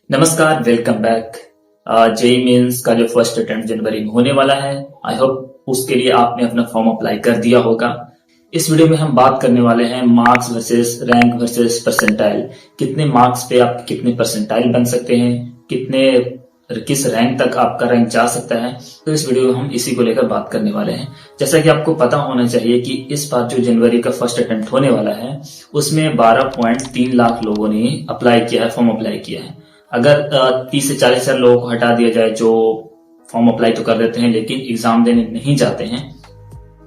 नमस्कार, welcome back. JEE mains का जो फर्स्ट अटेम्प्ट जनवरी में होने वाला है, आई होप उसके लिए आपने अपना फॉर्म अप्लाई कर दिया होगा। इस वीडियो में हम बात करने वाले हैं marks versus rank versus percentile. कितने मार्क्स पे आप कितने परसेंटाइल बन सकते हैं, किस रैंक तक आपका रैंक जा सकता है। तो इस वीडियो में हम इसी को लेकर बात करने वाले हैं। जैसा कि आपको पता होना चाहिए कि इस बार जो जनवरी का फर्स्ट अटेम्प्ट होने वाला है उसमें 12.3 लाख लोगों ने अप्लाई किया है, फॉर्म अप्लाई किया है। अगर 30 से 40 हजार लोगों को हटा दिया जाए जो फॉर्म अप्लाई तो कर देते हैं लेकिन एग्जाम देने नहीं जाते हैं,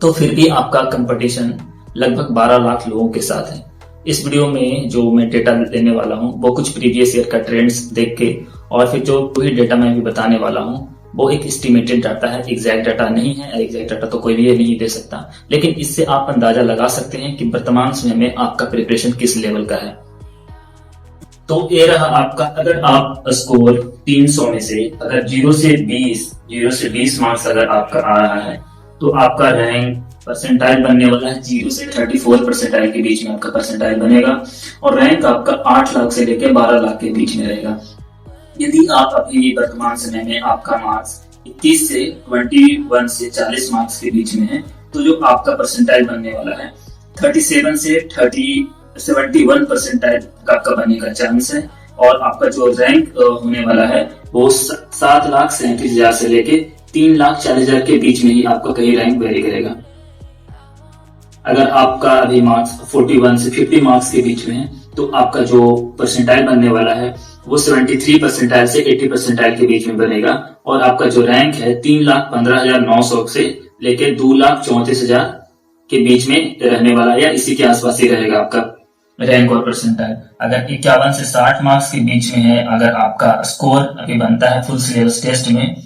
तो फिर भी आपका कंपटीशन लगभग 12 लाख लोगों के साथ है। इस वीडियो में जो मैं डेटा लेने वाला हूं वो कुछ प्रीवियस ईयर का ट्रेंड्स देख के, और फिर जो वही डेटा मैं भी बताने वाला हूं वो एक एस्टिमेटेड डाटा है, एग्जैक्ट डाटा नहीं है। एग्जैक्ट डाटा तो कोई भी नहीं दे सकता, लेकिन इससे आप अंदाजा लगा सकते हैं कि वर्तमान समय में आपका प्रिपरेशन किस लेवल का है। तो ये रहा आपका, अगर आप स्कोर 300 में से अगर 0 से 20 मार्क्स अगर आपका आ रहा है तो आपका रैंक परसेंटाइल बनने वाला है 0 से 34 परसेंटाइल के बीच में आपका परसेंटाइल बनेगा, और रैंक आपका 8 लाख से लेकर 12 लाख के बीच में रहेगा। यदि आप अभी वर्तमान समय में आपका मार्क्स 21 से 21 से 40 मार्क्स के बीच में है, तो जो आपका परसेंटाइल बनने वाला है 37 से 71 परसेंटाइल आपका बनने का चांस है, और आपका जो रैंक होने वाला है वो 7,37,000 से लेके 3,40,000 के बीच में ही आपका कहीं रैंक वेरी करेगा। अगर आपका अभी मार्क्स 41 से 50 मार्क्स के बीच में है तो आपका जो परसेंटाइल बनने वाला है वो 73 परसेंटाइल से 80 परसेंटाइल के बीच में बनेगा, और आपका जो रैंक है 3,15,900 से लेके 2,34,000 के बीच में रहने वाला, या इसी के आसपास ही रहेगा आपका रैंक और परसेंटाइल। अगर 51 से 60 मार्क्स के बीच में है, अगर आपका स्कोर अभी बनता है फुल सिलेबस टेस्ट में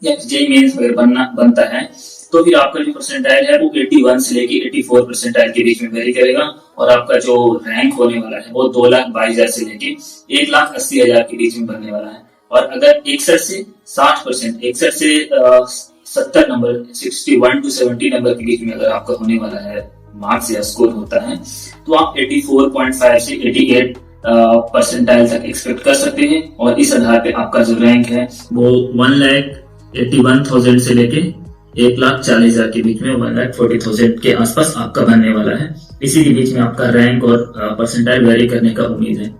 या जेईई मेंस वगैरह बनता है, तो फिर आपका जो परसेंटाइल है वो 81 से लेके 84 परसेंटाइल के बीच में वेरी करेगा, और आपका जो रैंक होने वाला है वो 2,22,000 से लेके 1,80,000 के बीच में बनने वाला है। और अगर 61 से 60%, 61 से 70 नंबर, 61 to 70 नंबर के बीच में अगर आपका होने वाला है मार्क्स या स्कोर होता है, तो आप 84.5 से 88 परसेंटाइल तक एक्सपेक्ट कर सकते हैं, और इस आधार पे आपका जो रैंक है वो 1,81,000 से लेके 1,40,000 के बीच में 1,40,000 के आसपास आपका बनने वाला है। इसी के बीच में आपका रैंक और परसेंटाइल वेरी करने का उम्मीद है।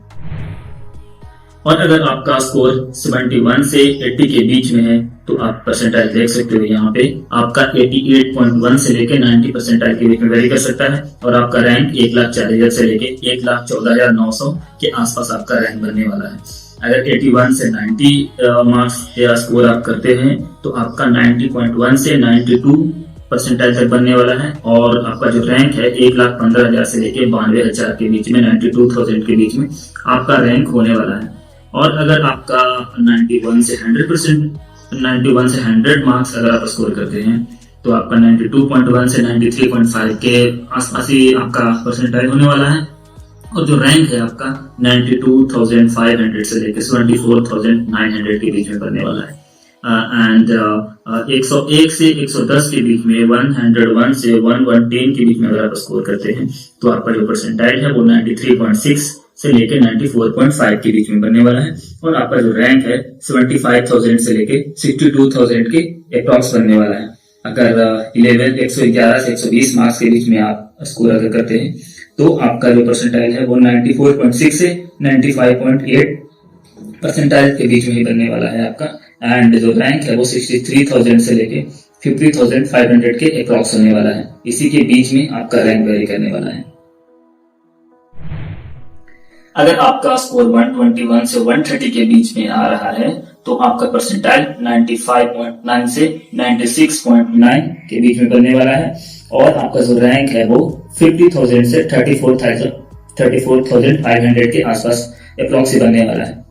और अगर आपका स्कोर 71 से 80 के बीच में है तो आप परसेंटाइल देख सकते हो, यहाँ पे आपका 88.1 से लेके 90 परसेंटाइल के बीच में वेरी कर सकता है, और आपका रैंक 1,40,000 से लेके 1,14,900 के आसपास आपका रैंक बनने वाला है। अगर 81 से 90 मार्क्स या स्कोर आप करते हैं तो आपका 90.1 से 92 परसेंटाइल तक बनने वाला है, और आपका जो रैंक है 1,15,000 से लेके 92,000 के बीच में, 92,000 के बीच में आपका रैंक होने वाला है। और अगर आपका 91 से 100 मार्क्स अगर आप स्कोर करते हैं तो आपका 92.1 से 93.5 के आसपास ही आपका परसेंटाइल होने वाला है, और जो रैंक है आपका 92,500 से लेकर 24,900 के बीच में बनने वाला है। एंड 101 से 110 के बीच में, 101 से 110 के बीच में अगर आप स्कोर करते हैं तो आपका जो परसेंटाइल है वो 93.6 से लेके 94.5 के बीच में बनने वाला है, और आपका जो रैंक है 75,000 से लेके 62,000 के अप्रॉक्स बनने वाला है। अगर 111 से 120 मार्क्स के बीच में आप स्कोर अगर करते हैं तो आपका जो परसेंटाइल है वो 94.6 से 95.8 परसेंटाइल के बीच में ही बनने वाला है आपका, एंड जो रैंक है वो 63,000 से लेके 50,500 के अप्रॉक्स होने वाला है। इसी के बीच में आपका रैंक वेरी करने वाला है। अगर आपका स्कोर 121 से 130 के बीच में आ रहा है तो आपका परसेंटाइल 95.9 से 96.9 के बीच में बनने वाला है, और आपका जो रैंक है वो 50,000 से 34,500 के आसपास अप्रॉक्स बनने वाला है।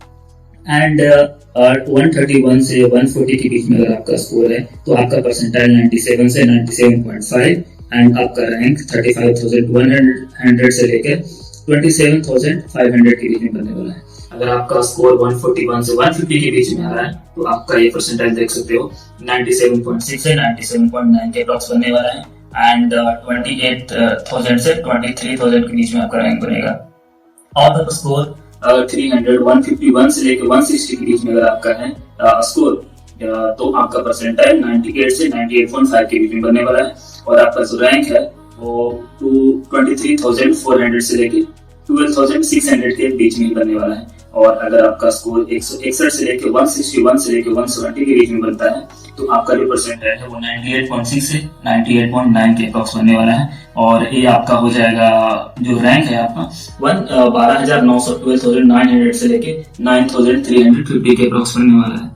एंड 131 से 140 के बीच में अगर आपका स्कोर है तो आपका परसेंटाइल 97 से 97.5, एंड आपका रैंक 35,100 से लेकर 27,500 के बीच में बनने वाला है। अगर आपका स्कोर 141 से 150 के बीच में आ रहा है तो आपका ये परसेंटाइल देख सकते हो 97.6 से 97.9 के अप्रॉक्स बनने वाला है, एंड 28,000 से 23,000 के बीच में आपका रैंक बनेगा। आउट ऑफ स्कोर 300, 151 से लेकर 160 के बीच में अगर आपका है स्कोर, तो आपका परसेंटाइल 98 से 98.5 के बीच में बनने वाला है। और आपका जो रैंक है वो 23,400 से लेके 12,600 के बीच में बनने वाला है। और अगर आपका स्कोर 161 से लेके 161 से लेके 170 के बीच में बनता है, तो आपका जो परसेंटाइल है वो 98.6 से 98.9 के अप्रॉक्स बनने वाला है। और ये आपका हो जाएगा, जो रैंक है आपका 12,900 12,900 से लेके 9,350 के अप्रॉक्स बनने वाला है।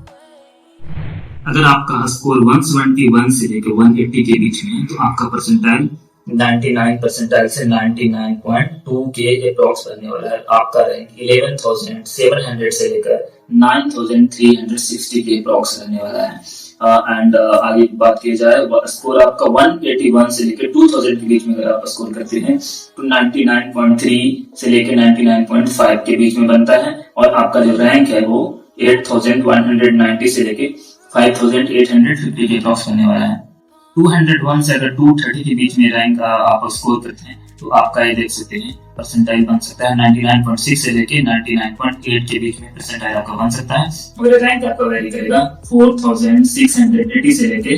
अगर आपका स्कोर 171 से लेकर 180 के बीच में है, तो आपका परसेंटाइल 99 परसेंटाइल से 99.2 के अप्रॉक्स बनने वाला है। आपका रैंक 11,700 से लेकर 9,360 के अप्रॉक्स रहने वाला है। एंड आगे बात की जाए, स्कोर आपका 181 से लेकर 2000 के बीच में अगर आप स्कोर करते हैं, तो 99.3 से लेकर 99.5 के बीच में बनता है। और आपका जो रैंक है वो 8,190 से लेकर 5,850 के अप्रॉक्स बनने वाला है। 201 से अगर 230 के बीच में रैंक आप स्कोर करते हैं, तो आपका ये देख सकते हैं परसेंटाइल बन सकता है 99.6 से लेके 99.8 के बीच में परसेंटाइल आपका बन सकता है। और रैंक आपका वेरी करेगा 4,680 से लेके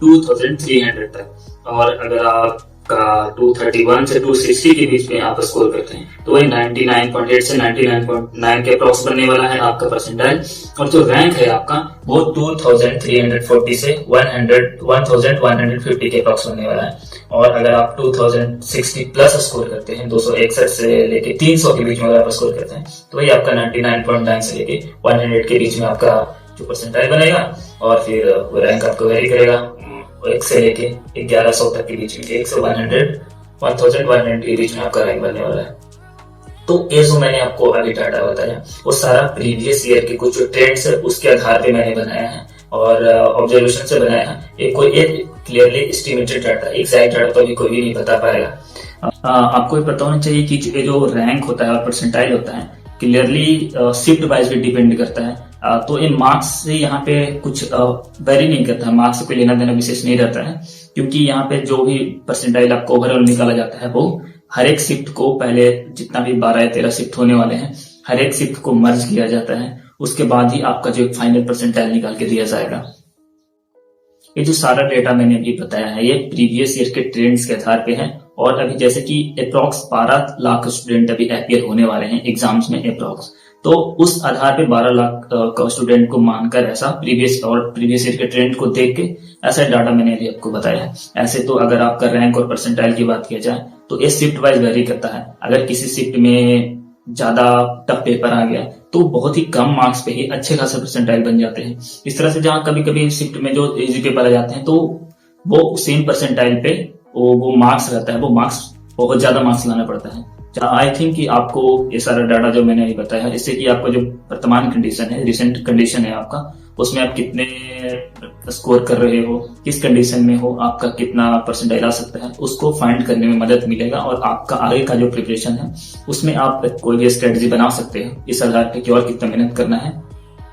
2,300 तक। और अगर आपका 231 से 260 के बीच में आप स्कोर करते हैं, तो वही 99.8 से 99.9 के अप्रॉक्स बनने वाला है आपका परसेंटाइल। और जो रैंक है आपका वो 2,340 से 1,150 के अप्रॉक्स बनने वाला है। और अगर आप 2,060 प्लस स्कोर करते हैं, 261 से लेके 300 के बीच में अगर आप स्कोर करते हैं, तो वही आपका 99.9 से लेके 100 के बीच में आपका जो परसेंटाइल बनेगा। और फिर वो रैंक आपको वेरी करेगा 1 से लेके 1100 तक के बीच में, 1 से 1,100 के बीच में आपका रैंक बनने वाला है। तो ये जो मैंने आपको अभी डाटा बताया, वो सारा प्रीवियस ईयर के कुछ जो ट्रेंड्स है उसके आधार पे मैंने बनाया है और ऑब्जर्वेशन से बनाया है। एक clearly estimated data, exact data तो अभी कोई भी नहीं बता पाएगा। आपको पता होना चाहिए कि जो रैंक होता है और परसेंटाइल होता है, क्लियरली शिफ्ट वाइज भी डिपेंड करता है। तो इन मार्क्स से यहाँ पे कुछ वेरी नहीं करता है, मार्क्स से कोई लेना देना विशेष नहीं रहता है, क्योंकि यहाँ पे जो भी परसेंटाइल आपको ओवरऑल निकाला जाता है, वो हर एक शिफ्ट को, पहले जितना भी 12 या 13 शिफ्ट होने वाले हैं, हर एक शिफ्ट को मर्ज किया जाता है। उसके बाद ही आपका जो एक फाइनल परसेंटाइल निकाल के दिया जाएगा। ये जो सारा डेटा मैंने अभी बताया है, ये प्रीवियस ईयर के ट्रेंड्स के आधार पे है। और अभी जैसे कि अप्रॉक्स 12 लाख स्टूडेंट अभी अपियर होने वाले हैं एग्जाम्स में अप्रॉक्स, तो उस आधार पे 12 लाख का स्टूडेंट को मानकर ऐसा प्रीवियस ईयर के ट्रेंड को देख के ऐसा डाटा मैंने अभी आपको बताया है। ऐसे तो अगर आपका रैंक और परसेंटाइल की बात किया जाए, तो ये शिफ्ट वाइज वेरी करता है। अगर किसी शिफ्ट में ज्यादा टफ पेपर आ गया, तो बहुत ही कम मार्क्स पे ही अच्छे खासे परसेंटाइल बन जाते हैं। इस तरह से जहां कभी कभी शिफ्ट में जो इजी पेपर आ जाते हैं, तो वो सेम परसेंटाइल पे वो मार्क्स रहता है, वो मार्क्स बहुत ज्यादा मार्क्स लाना पड़ता है। आई थिंक कि आपको ये सारा डाटा जो मैंने अभी बताया है, इससे कि आपका जो वर्तमान कंडीशन है, रिसेंट कंडीशन है आपका, उसमें आप कितने स्कोर कर रहे हो, किस कंडीशन में हो, आपका कितना परसेंटाइल आ सकता है, उसको फाइंड करने में मदद मिलेगा। और आपका आगे का जो प्रिपरेशन है, उसमें आप कोई भी स्ट्रेटजी बना सकते हैं इस आधार पे कि और कितना मेहनत करना है।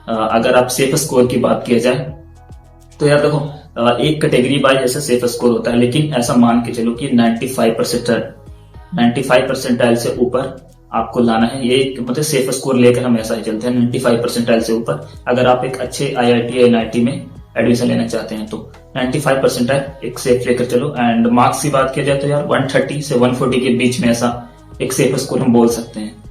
अगर आप सेफ स्कोर की बात किया जाए, तो यार देखो, एक कैटेगरी वाइज ऐसा सेफ स्कोर होता है, लेकिन ऐसा मान के चलो कि 95 परसेंटाइल से ऊपर आपको लाना है। ये मतलब सेफ स्कोर लेकर हम ऐसा ही चलते हैं, 95 परसेंटाइल से ऊपर। अगर आप एक अच्छे IIT या NIT में एडमिशन लेना चाहते हैं, तो 95 परसेंटाइल एक सेफ लेकर चलो। एंड मार्क्स की बात किया जाए, तो यार 130 से 140 के बीच में ऐसा एक सेफ स्कोर हम बोल सकते हैं।